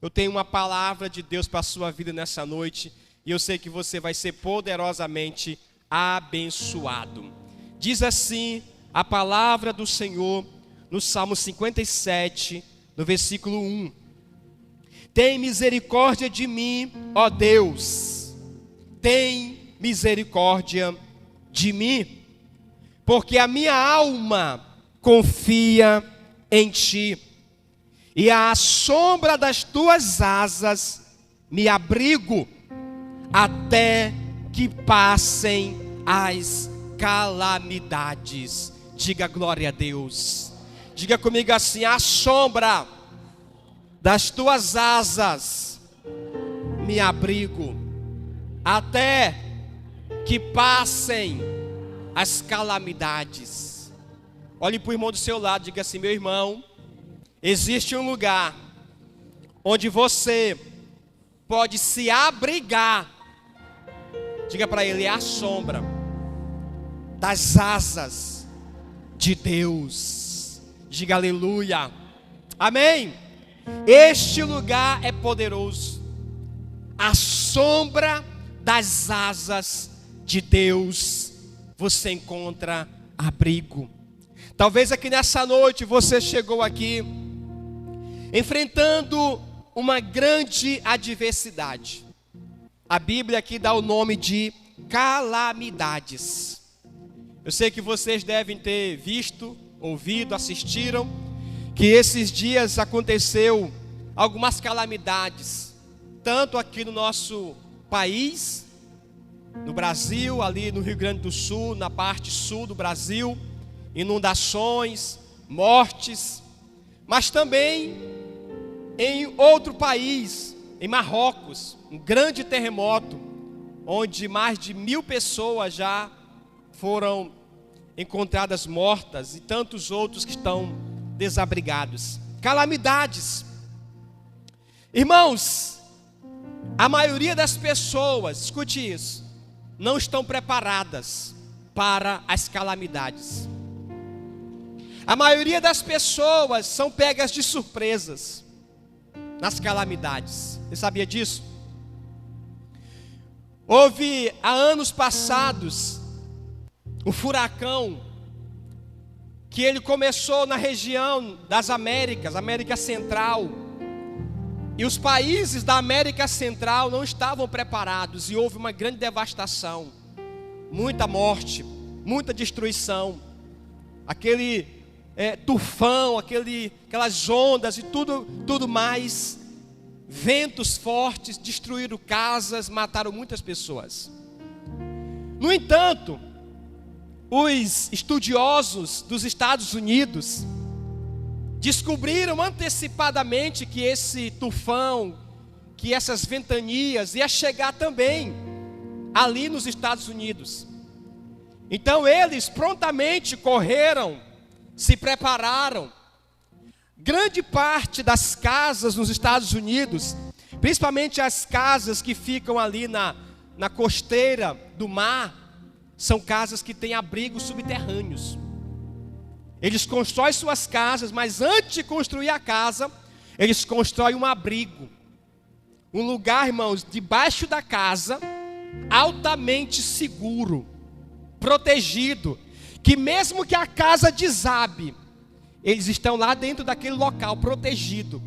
Eu tenho uma palavra de Deus para a sua vida nessa noite, e eu sei que você vai ser poderosamente abençoado. Diz assim a palavra do Senhor no Salmo 57, no versículo 1. Tem misericórdia de mim, ó Deus, tem misericórdia de mim, porque a minha alma confia em Ti, e à sombra das Tuas asas me abrigo, até que passem as calamidades. Diga glória a Deus. Diga comigo assim: à sombra das Tuas asas me abrigo, até que passem as calamidades. Olhe para o irmão do seu lado, diga assim: meu irmão, existe um lugar onde você pode se abrigar. Diga para ele: é a sombra das asas de Deus. Diga aleluia. Amém. Este lugar é poderoso. A sombra das asas de Deus você encontra abrigo. Talvez aqui nessa noite você chegou aqui enfrentando uma grande adversidade. A Bíblia aqui dá o nome de calamidades. Eu sei que vocês devem ter visto, ouvido, assistiram, que esses dias aconteceu algumas calamidades, tanto aqui no nosso país, no Brasil, ali no Rio Grande do Sul, na parte sul do Brasil, inundações, mortes, mas também em outro país, em Marrocos, um grande terremoto, onde mais de 1000 pessoas já foram encontradas mortas e tantos outros que estão desabrigados. Calamidades. Irmãos, a maioria das pessoas, escute isso, não estão preparadas para as calamidades. A maioria das pessoas são pegas de surpresas nas calamidades. Você sabia disso? Houve há anos passados um furacão que ele começou na região das Américas, América Central. E os países da América Central não estavam preparados e houve uma grande devastação, muita morte, muita destruição. Aquele tufão, aquelas ondas e tudo mais, ventos fortes, destruíram casas, mataram muitas pessoas. No entanto, os estudiosos dos Estados Unidos descobriram antecipadamente que esse tufão, que essas ventanias ia chegar também ali nos Estados Unidos. Então eles prontamente correram, se prepararam. Grande parte das casas nos Estados Unidos, principalmente as casas que ficam ali na costeira do mar, são casas que têm abrigos subterrâneos. Eles constroem suas casas, mas antes de construir a casa, eles constroem um abrigo. Um lugar, irmãos, debaixo da casa, altamente seguro, protegido, que mesmo que a casa desabe, eles estão lá dentro daquele local, protegido.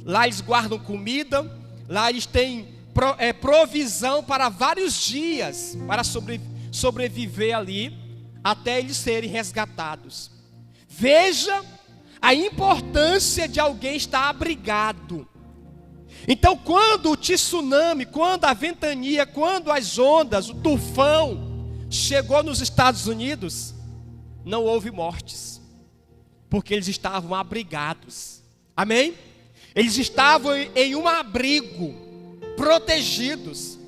Lá eles guardam comida, lá eles têm provisão para vários dias, para sobreviver ali, até eles serem resgatados. Veja a importância de alguém estar abrigado. Então, quando o tsunami, quando a ventania, quando as ondas, o tufão chegou nos Estados Unidos, não houve mortes, porque eles estavam abrigados. Amém? Eles estavam em um abrigo, protegidos.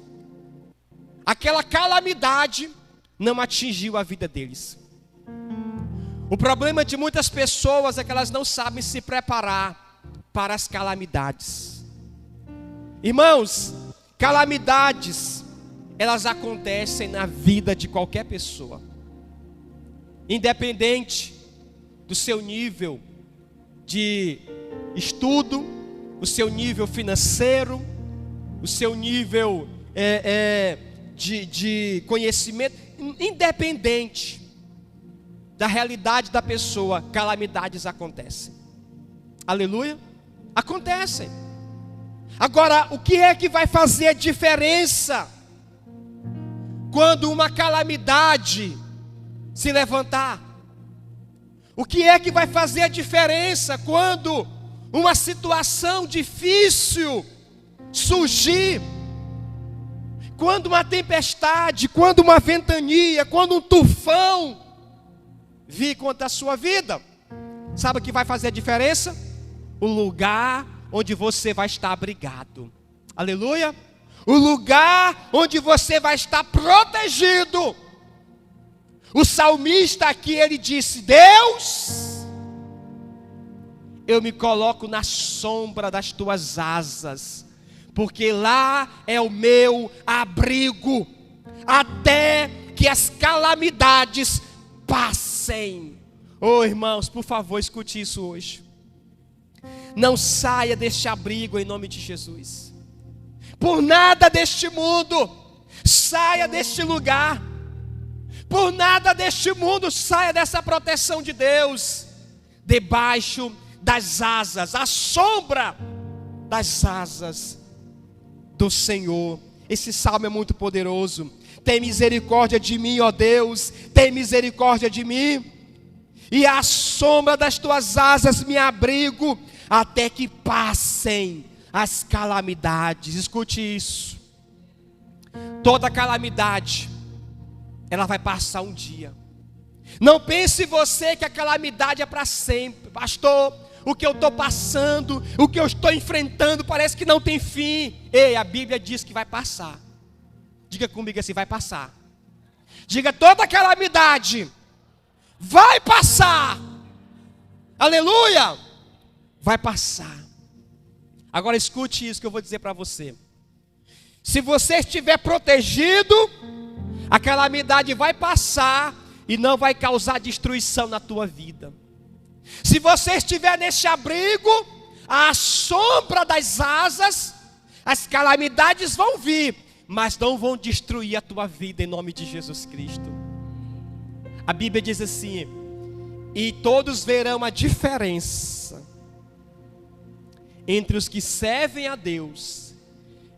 Aquela calamidade não atingiu a vida deles. O problema de muitas pessoas é que elas não sabem se preparar para as calamidades. Irmãos, calamidades, elas acontecem na vida de qualquer pessoa, independente do seu nível de estudo, o seu nível financeiro, o seu nível de conhecimento, independente da realidade da pessoa, calamidades acontecem. Aleluia? Acontecem. Agora, o que é que vai fazer a diferença quando uma calamidade se levantar? O que é que vai fazer a diferença quando uma situação difícil surgir? Quando uma tempestade, quando uma ventania, quando um tufão vir contra a sua vida? Sabe o que vai fazer a diferença? O lugar onde você vai estar abrigado. Aleluia? O lugar onde você vai estar protegido. O salmista aqui, ele disse: Deus, eu me coloco na sombra das tuas asas, porque lá é o meu abrigo, até que as calamidades passem. Oh, irmãos, por favor, escute isso hoje. Não saia deste abrigo em nome de Jesus. Por nada deste mundo saia deste lugar. Por nada deste mundo saia dessa proteção de Deus. Debaixo das asas, à sombra das asas do Senhor. Esse salmo é muito poderoso. Tem misericórdia de mim, ó Deus, tem misericórdia de mim. E à sombra das tuas asas me abrigo, até que passem as calamidades. Escute isso. Toda calamidade, ela vai passar um dia. Não pense você que a calamidade é para sempre. Pastor, o que eu estou passando, o que eu estou enfrentando parece que não tem fim. Ei, a Bíblia diz que vai passar. Diga comigo assim: vai passar. Diga: toda calamidade vai passar. Aleluia. Vai passar. Agora escute isso que eu vou dizer para você. Se você estiver protegido, a calamidade vai passar e não vai causar destruição na tua vida. Se você estiver nesse abrigo, à sombra das asas, as calamidades vão vir, mas não vão destruir a tua vida em nome de Jesus Cristo. A Bíblia diz assim: e todos verão a diferença entre os que servem a Deus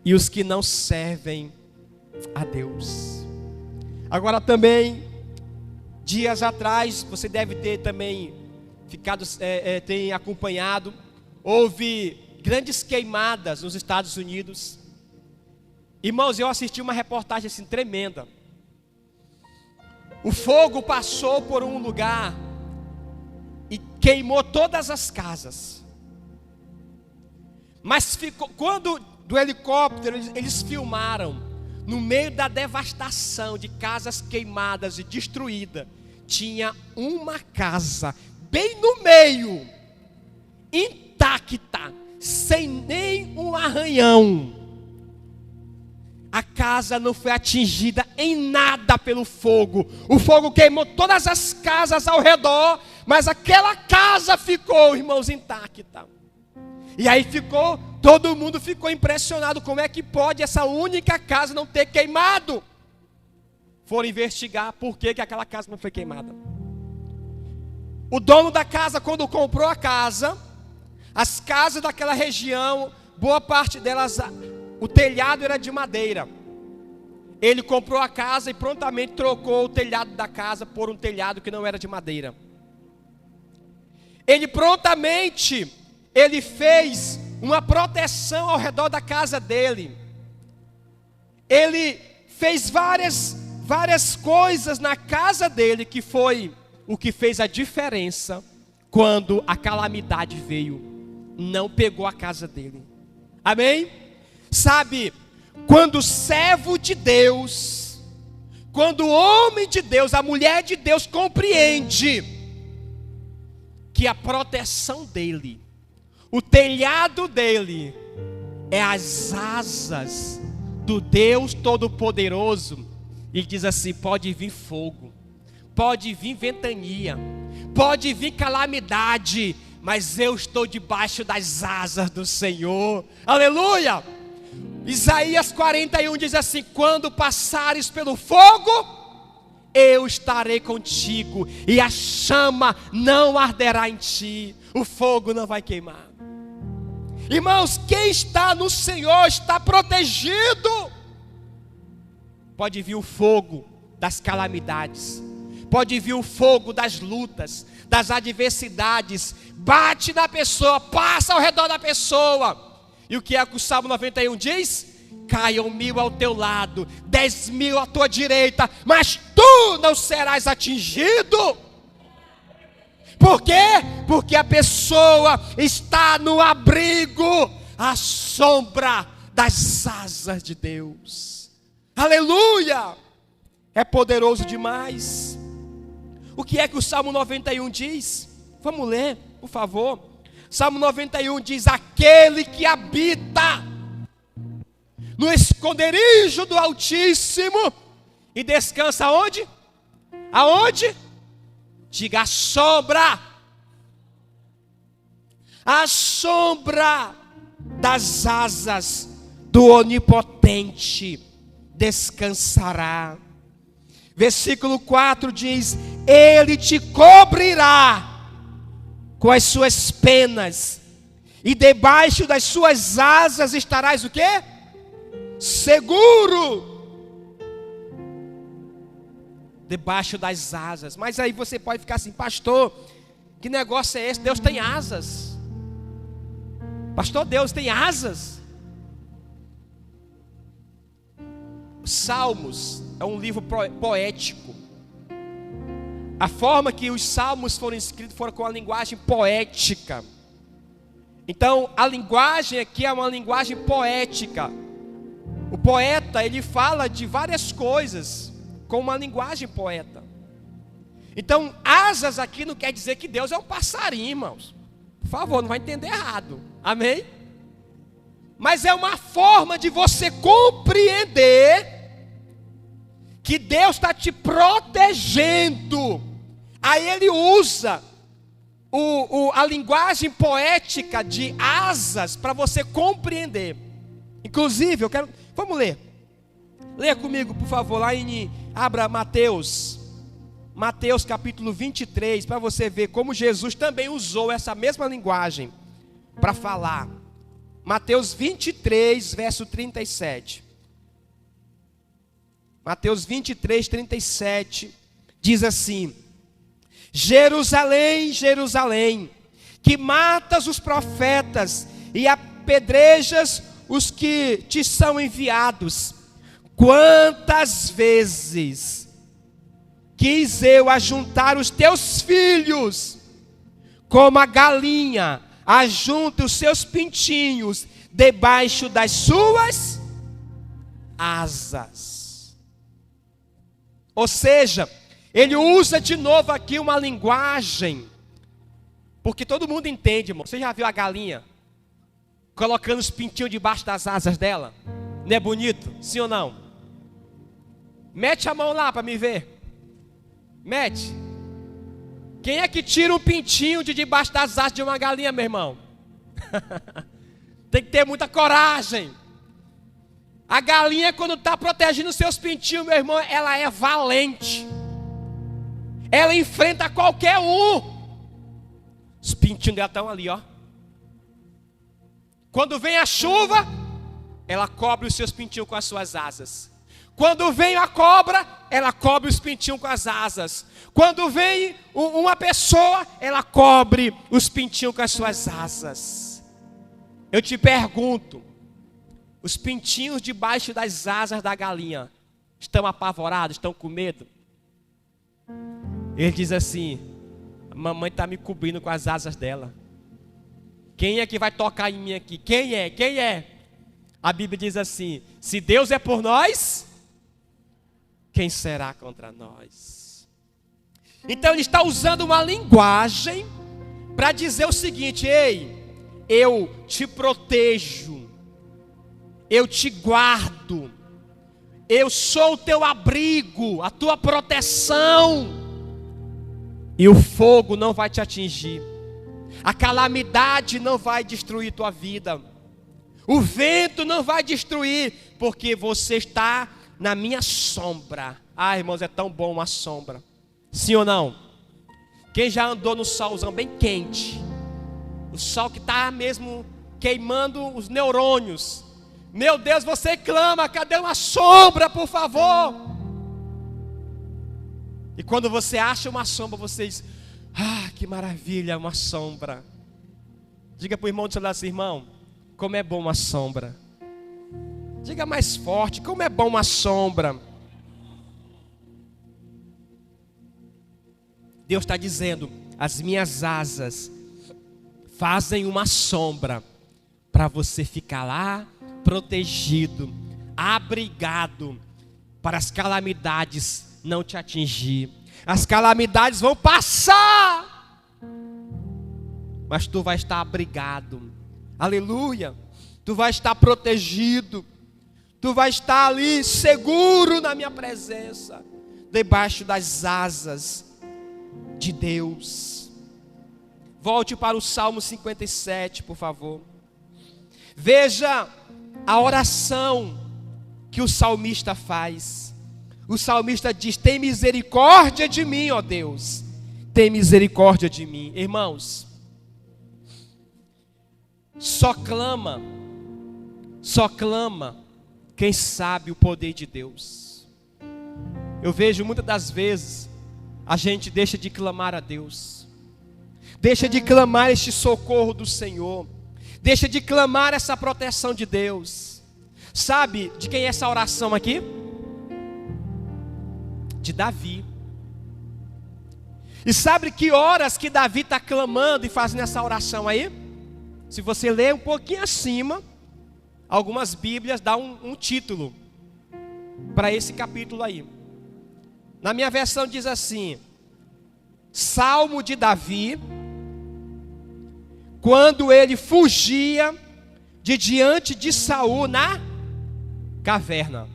e os que não servem a Deus. Agora também, dias atrás, você deve ter também tem acompanhado, houve grandes queimadas nos Estados Unidos. Irmãos, eu assisti uma reportagem assim tremenda. O fogo passou por um lugar e queimou todas as casas. Mas quando do helicóptero eles filmaram, no meio da devastação de casas queimadas e destruídas, tinha uma casa bem no meio, intacta, sem nem um arranhão. A casa não foi atingida em nada pelo fogo. O fogo queimou todas as casas ao redor, mas aquela casa ficou, irmãos, intacta. E aí todo mundo ficou impressionado. Como é que pode essa única casa não ter queimado? Foram investigar por que aquela casa não foi queimada. O dono da casa, quando comprou a casa, as casas daquela região, boa parte delas, o telhado era de madeira. Ele comprou a casa e prontamente trocou o telhado da casa por um telhado que não era de madeira. Ele fez uma proteção ao redor da casa dele. Ele fez várias coisas na casa dele, que foi o que fez a diferença quando a calamidade veio. Não pegou a casa dele. Amém? Sabe, quando o servo de Deus, quando o homem de Deus, a mulher de Deus compreende que a proteção dele, o telhado dele, é as asas do Deus Todo-Poderoso, ele diz assim: pode vir fogo, pode vir ventania, pode vir calamidade, mas eu estou debaixo das asas do Senhor. Aleluia! Isaías 41 diz assim: quando passares pelo fogo, eu estarei contigo, e a chama não arderá em ti, o fogo não vai queimar. Irmãos, quem está no Senhor está protegido. Pode vir o fogo das calamidades, pode vir o fogo das lutas, das adversidades, bate na pessoa, passa ao redor da pessoa. E o que é que o Salmo 91 diz? Caiam 1000 ao teu lado, 10.000 à tua direita, mas tu não serás atingido. Por quê? Porque a pessoa está no abrigo, à sombra das asas de Deus. Aleluia! É poderoso demais. O que é que o Salmo 91 diz? Vamos ler, por favor. Salmo 91 diz: aquele que habita no esconderijo do Altíssimo e descansa aonde? Aonde? Diga: a sombra das asas do Onipotente descansará. Versículo 4 diz: ele te cobrirá com as suas penas, e debaixo das suas asas estarás o quê? Seguro. Debaixo das asas. Mas aí você pode ficar assim: pastor, que negócio é esse? Deus tem asas. Pastor, Deus tem asas? Salmos é um livro poético. A forma que os salmos foram escritos foram com a linguagem poética. Então a linguagem aqui é uma linguagem poética. O poeta, ele fala de várias coisas com uma linguagem poeta. Então, asas aqui não quer dizer que Deus é um passarinho, irmãos. Por favor, não vai entender errado. Amém? Mas é uma forma de você compreender que Deus está te protegendo. Aí ele usa a linguagem poética de asas para você compreender. Inclusive, vamos ler. Leia comigo, por favor, abra Mateus capítulo 23, para você ver como Jesus também usou essa mesma linguagem para falar. Mateus 23, verso 37. Mateus 23, 37, diz assim: Jerusalém, Jerusalém, que matas os profetas e apedrejas os que te são enviados, quantas vezes quis eu ajuntar os teus filhos, como a galinha ajunta os seus pintinhos debaixo das suas asas. Ou seja, ele usa de novo aqui uma linguagem, porque todo mundo entende, irmão. Você já viu a galinha colocando os pintinhos debaixo das asas dela? Não é bonito? Sim ou não? Mete a mão lá para me ver. Mete. Quem é que tira um pintinho de debaixo das asas de uma galinha, meu irmão? Tem que ter muita coragem. A galinha, quando está protegendo os seus pintinhos, meu irmão, ela é valente. Ela enfrenta qualquer um. Os pintinhos dela estão ali, ó. Quando vem a chuva, ela cobre os seus pintinhos com as suas asas. Quando vem a cobra, ela cobre os pintinhos com as asas. Quando vem uma pessoa, ela cobre os pintinhos com as suas asas. Eu te pergunto, os pintinhos debaixo das asas da galinha estão apavorados, estão com medo? Ele diz assim: a mamãe está me cobrindo com as asas dela. Quem é que vai tocar em mim aqui? Quem é? Quem é? A Bíblia diz assim: se Deus é por nós, quem será contra nós? Então ele está usando uma linguagem para dizer o seguinte: ei, eu te protejo, eu te guardo, eu sou o teu abrigo, a tua proteção, e o fogo não vai te atingir. A calamidade não vai destruir tua vida. O vento não vai destruir, porque você está na minha sombra. Ah, irmãos, é tão bom uma sombra. Sim ou não? Quem já andou no solzão bem quente, o sol que está mesmo queimando os neurônios, meu Deus, você clama, cadê uma sombra, por favor? E quando você acha uma sombra, você diz, ah, que maravilha, uma sombra. Diga para o irmão do seu lado assim, irmão, como é bom uma sombra. Diga mais forte, como é bom uma sombra. Deus está dizendo, as minhas asas fazem uma sombra para você ficar lá, protegido, abrigado, para as calamidades não te atingir. As calamidades vão passar, mas tu vai estar abrigado. Aleluia. Tu vai estar protegido. Tu vai estar ali seguro na minha presença, debaixo das asas de Deus. Volte para o Salmo 57, por favor. Veja a oração que o salmista faz. O salmista diz, tem misericórdia de mim, ó Deus. Tem misericórdia de mim. Irmãos, só clama quem sabe o poder de Deus. Eu vejo muitas das vezes a gente deixa de clamar a Deus, deixa de clamar este socorro do Senhor, deixa de clamar essa proteção de Deus. Sabe de quem é essa oração aqui? De Davi. E sabe que horas que Davi está clamando e fazendo essa oração aí? Se você ler um pouquinho acima, algumas bíblias dão um título para esse capítulo aí. Na minha versão diz assim, Salmo de Davi, quando ele fugia de diante de Saul na caverna.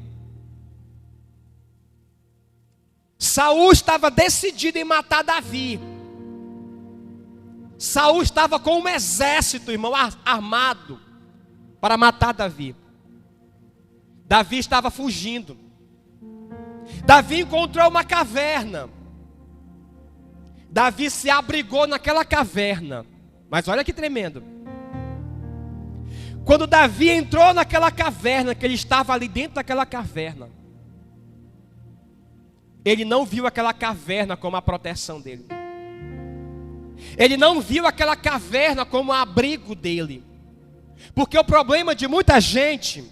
Saul estava decidido em matar Davi. Saul estava com um exército, irmão, armado para matar Davi. Davi estava fugindo. Davi encontrou uma caverna. Davi se abrigou naquela caverna. Mas olha que tremendo. Quando Davi entrou naquela caverna, que ele estava ali dentro daquela caverna, ele não viu aquela caverna como a proteção dele. Ele não viu aquela caverna como o abrigo dele. Porque o problema de muita gente,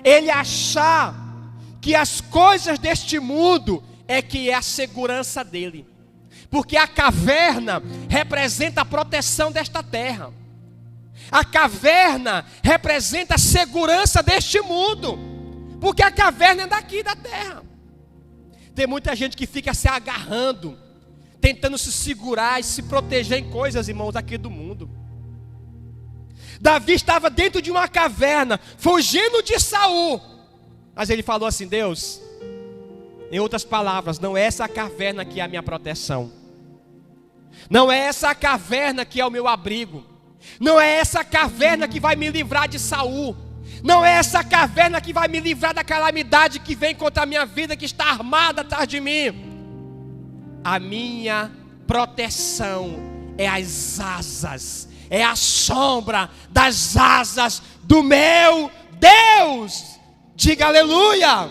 ele achar que as coisas deste mundo é que é a segurança dele. Porque a caverna representa a proteção desta terra. A caverna representa a segurança deste mundo. Porque a caverna é daqui da terra. Tem muita gente que fica se agarrando, tentando se segurar e se proteger em coisas, irmãos, aqui do mundo. Davi estava dentro de uma caverna, fugindo de Saul. Mas ele falou assim, Deus, em outras palavras, não é essa caverna que é a minha proteção. Não é essa caverna que é o meu abrigo. Não é essa caverna que vai me livrar de Saul. Não é essa caverna que vai me livrar da calamidade que vem contra a minha vida, que está armada atrás de mim. A minha proteção é as asas, é a sombra das asas do meu Deus. Diga aleluia.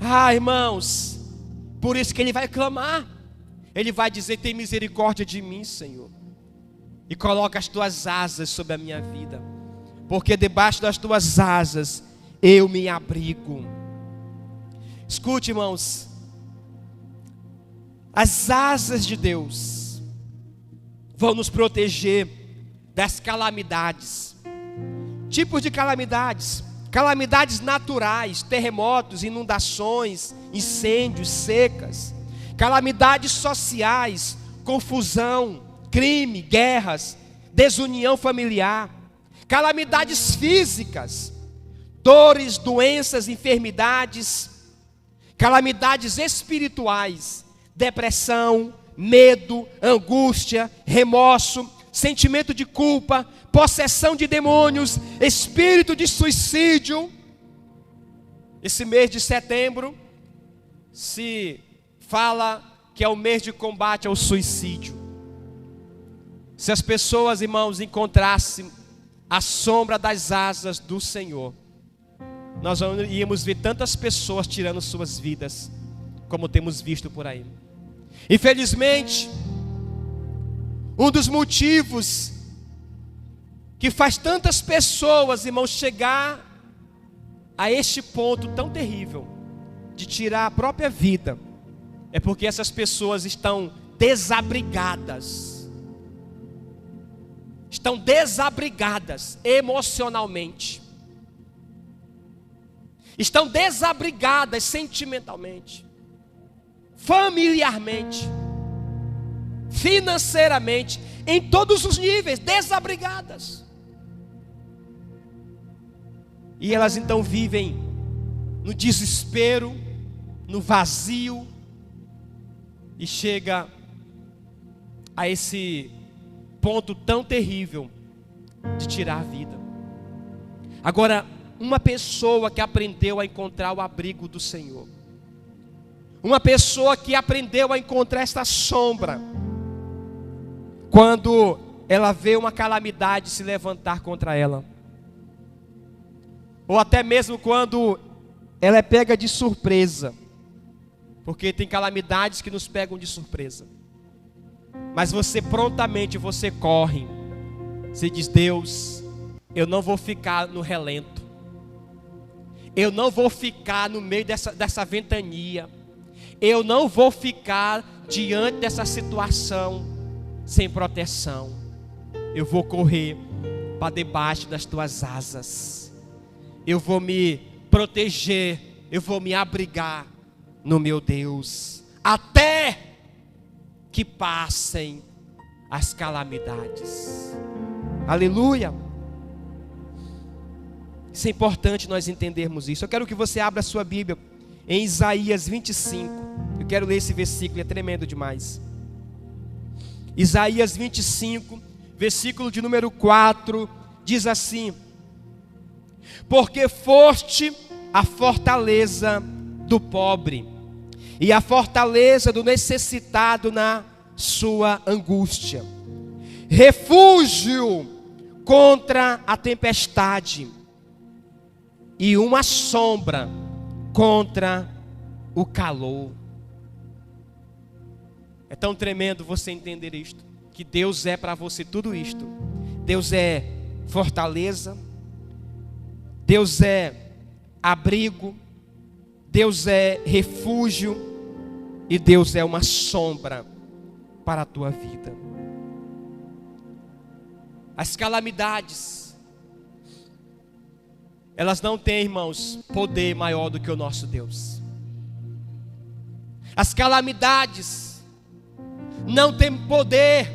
Ah, irmãos, por isso que ele vai clamar. Ele vai dizer, tem misericórdia de mim, Senhor, e coloca as tuas asas sobre a minha vida, porque debaixo das tuas asas eu me abrigo. Escute, irmãos, as asas de Deus vão nos proteger das calamidades. Tipos de calamidades: calamidades naturais, terremotos, inundações, incêndios, secas. Calamidades sociais, confusão, crime, guerras, desunião familiar. Calamidades físicas, dores, doenças, enfermidades. Calamidades espirituais, depressão, medo, angústia, remorso, sentimento de culpa, possessão de demônios, espírito de suicídio. Esse mês de setembro se fala que é o mês de combate ao suicídio. Se as pessoas, irmãos, encontrassem a sombra das asas do Senhor, nós não íamos ver tantas pessoas tirando suas vidas, como temos visto por aí. Infelizmente, um dos motivos que faz tantas pessoas, irmãos, chegar a este ponto tão terrível de tirar a própria vida, é porque essas pessoas estão desabrigadas. Estão desabrigadas emocionalmente. Estão desabrigadas sentimentalmente, familiarmente, financeiramente, em todos os níveis, desabrigadas. E elas então vivem no desespero, no vazio, e chega a esse ponto tão terrível de tirar a vida. Agora, uma pessoa que aprendeu a encontrar o abrigo do Senhor, uma pessoa que aprendeu a encontrar esta sombra, quando ela vê uma calamidade se levantar contra ela, ou até mesmo quando ela é pega de surpresa, porque tem calamidades que nos pegam de surpresa, mas você prontamente, você corre, você diz: Deus, eu não vou ficar no relento, eu não vou ficar no meio dessa ventania, eu não vou ficar diante dessa situação sem proteção, eu vou correr para debaixo das tuas asas, eu vou me proteger, eu vou me abrigar no meu Deus, até que passem as calamidades. Aleluia. Isso é importante nós entendermos isso. Eu quero que você abra a sua Bíblia em Isaías 25. Eu quero ler esse versículo, é tremendo demais. Isaías 25, versículo de número 4, diz assim: porque foste a fortaleza do pobre e a fortaleza do necessitado na sua angústia, refúgio contra a tempestade e uma sombra contra o calor. É tão tremendo você entender isto, que Deus é para você tudo isto. Deus é fortaleza, Deus é abrigo, Deus é refúgio e Deus é uma sombra para a tua vida. As calamidades, elas não têm, irmãos, poder maior do que o nosso Deus. As calamidades não têm poder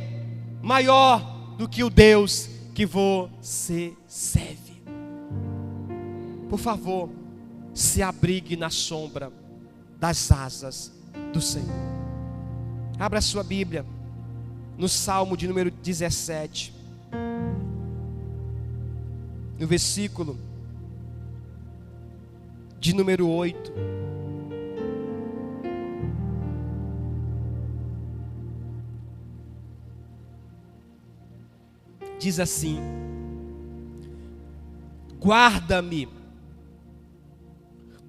maior do que o Deus que você serve. Por favor, se abrigue na sombra das asas do Senhor. Abra a sua Bíblia no Salmo de número 17, no versículo de número 8. Diz assim: guarda-me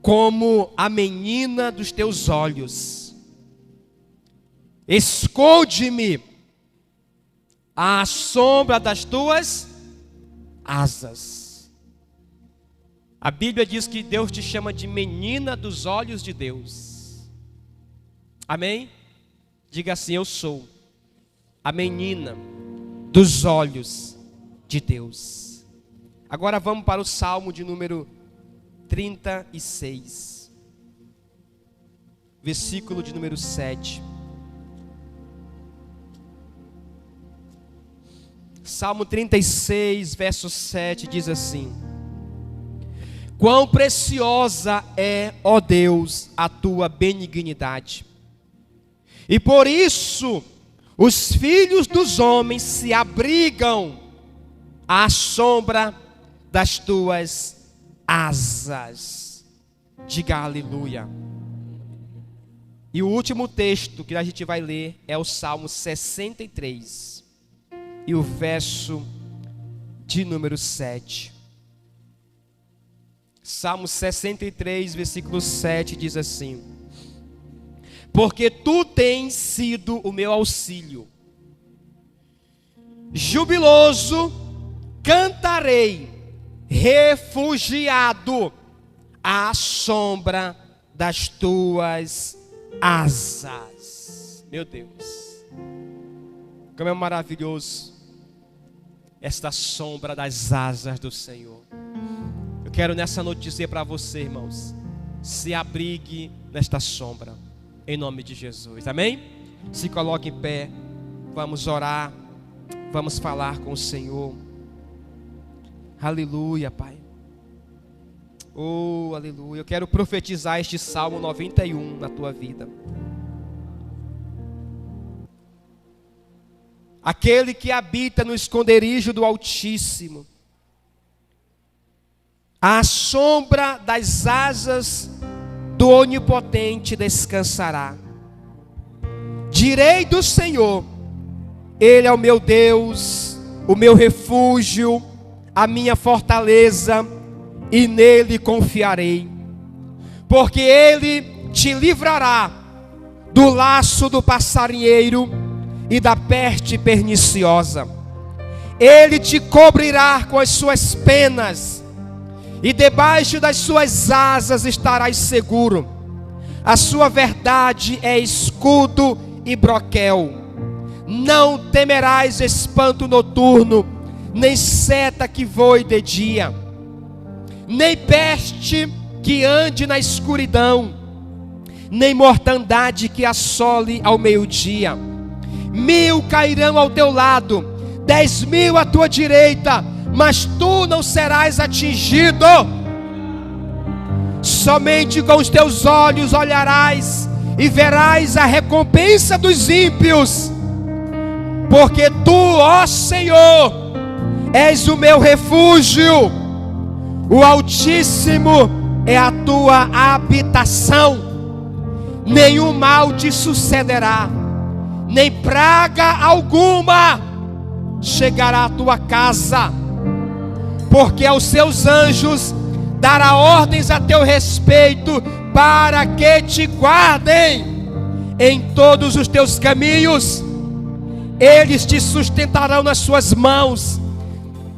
como a menina dos teus olhos, esconde-me à sombra das tuas asas. A Bíblia diz que Deus te chama de menina dos olhos de Deus. Amém? Diga assim: eu sou a menina dos olhos de Deus. Agora vamos para o Salmo de número 36, versículo de número 7. Salmo 36, verso 7 diz assim: quão preciosa é, ó Deus, a tua benignidade, E por isso os filhos dos homens se abrigam à sombra das tuas asas. Diga aleluia. E o último texto que a gente vai ler é o Salmo 63. E o verso de número 7. Salmo 63, versículo 7 diz assim: porque tu tens sido o meu auxílio, jubiloso cantarei, refugiado à sombra das tuas asas. Meu Deus, como é maravilhoso esta sombra das asas do Senhor. Eu quero nessa noite dizer para você, irmãos, se abrigue nesta sombra, em nome de Jesus, amém? Se coloque em pé, vamos orar, vamos falar com o Senhor. Aleluia, Pai. Oh, aleluia. Eu quero profetizar este Salmo 91 na tua vida. Aquele que habita no esconderijo do Altíssimo, à sombra das asas do Onipotente descansará. Direi do Senhor, Ele é o meu Deus, o meu refúgio, a minha fortaleza, e nele confiarei. Porque Ele te livrará do laço do passarinheiro e da peste perniciosa. Ele te cobrirá com as suas penas, e debaixo das suas asas estarás seguro. A sua verdade é escudo e broquel. Não temerás espanto noturno, nem seta que voe de dia, nem peste que ande na escuridão, nem mortandade que assole ao meio-dia. 1000 cairão ao teu lado, 10.000 à tua direita, mas tu não serás atingido. Somente com os teus olhos olharás e verás a recompensa dos ímpios. Porque tu, ó Senhor, és o meu refúgio, o Altíssimo é a tua habitação. Nenhum mal te sucederá, nem praga alguma chegará à tua casa. Porque aos seus anjos dará ordens a teu respeito, para que te guardem em todos os teus caminhos. Eles te sustentarão nas suas mãos,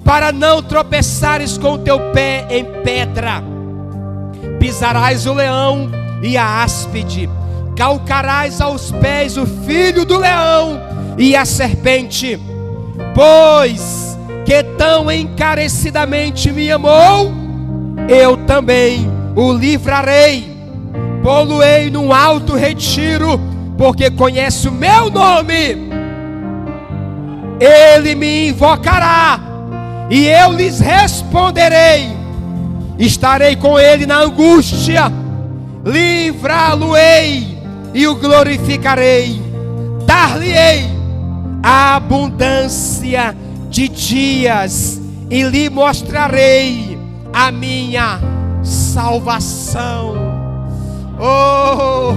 para não tropeçares com o teu pé em pedra. Pisarás o leão e a áspide, calcarás aos pés o filho do leão e a serpente. Pois que tão encarecidamente me amou, eu também o livrarei. Pô-lo-ei num alto retiro, porque conhece o meu nome. Ele me invocará e eu lhes responderei. Estarei com ele na angústia, livrá-lo-ei e o glorificarei. Dar-lhe-ei a abundância de dias e lhe mostrarei a minha salvação. Oh,